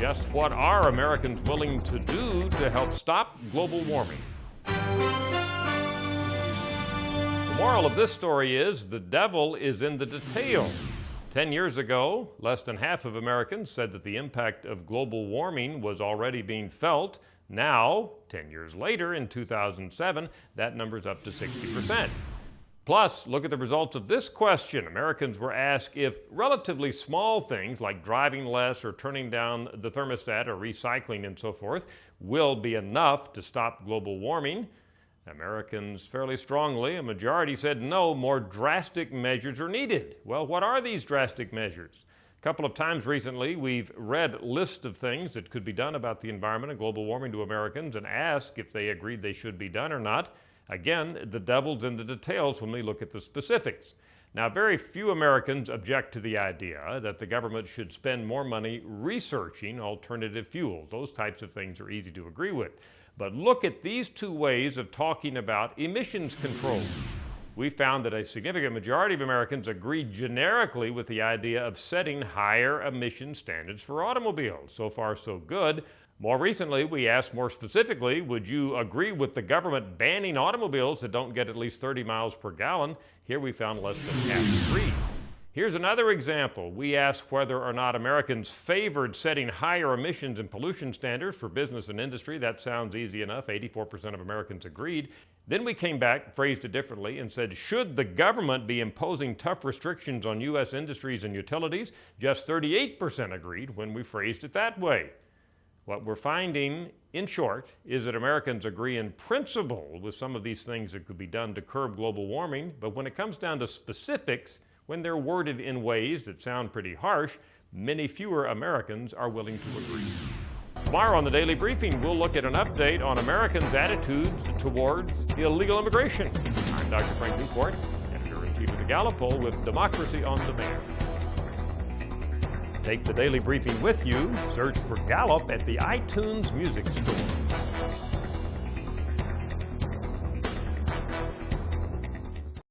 Just what are Americans willing to do to help stop global warming? The moral of this story is the devil is in the details. 10 years ago, less than half of Americans said that the impact of global warming was already being felt. Now, 10 years later, in 2007, that number's up to 60%. Plus, look at the results of this question. Americans were asked if relatively small things like driving less or turning down the thermostat or recycling and so forth will be enough to stop global warming. Americans fairly strongly, a majority said no, more drastic measures are needed. Well, what are these drastic measures? A couple of times recently, we've read lists of things that could be done about the environment and global warming to Americans and asked if they agreed they should be done or not. Again, the devil's in the details when we look at the specifics. Now, very few Americans object to the idea that the government should spend more money researching alternative fuels. Those types of things are easy to agree with. But look at these two ways of talking about emissions controls. We found that a significant majority of Americans agree generically with the idea of setting higher emission standards for automobiles. So far, so good. More recently, we asked more specifically, would you agree with the government banning automobiles that don't get at least 30 miles per gallon? Here we found less than half agreed. Here's another example. We asked whether or not Americans favored setting higher emissions and pollution standards for business and industry. That sounds easy enough. 84% of Americans agreed. Then we came back, phrased it differently, and said, should the government be imposing tough restrictions on U.S. industries and utilities? Just 38% agreed when we phrased it that way. What we're finding, in short, is that Americans agree in principle with some of these things that could be done to curb global warming, but when it comes down to specifics, when they're worded in ways that sound pretty harsh, many fewer Americans are willing to agree. Tomorrow on the Daily Briefing, we'll look at an update on Americans' attitudes towards illegal immigration. I'm Dr. Frank Newport, editor-in-chief of the Gallup poll with Democracy on Demand. Take the Daily Briefing with you. Search for Gallup at the iTunes Music Store.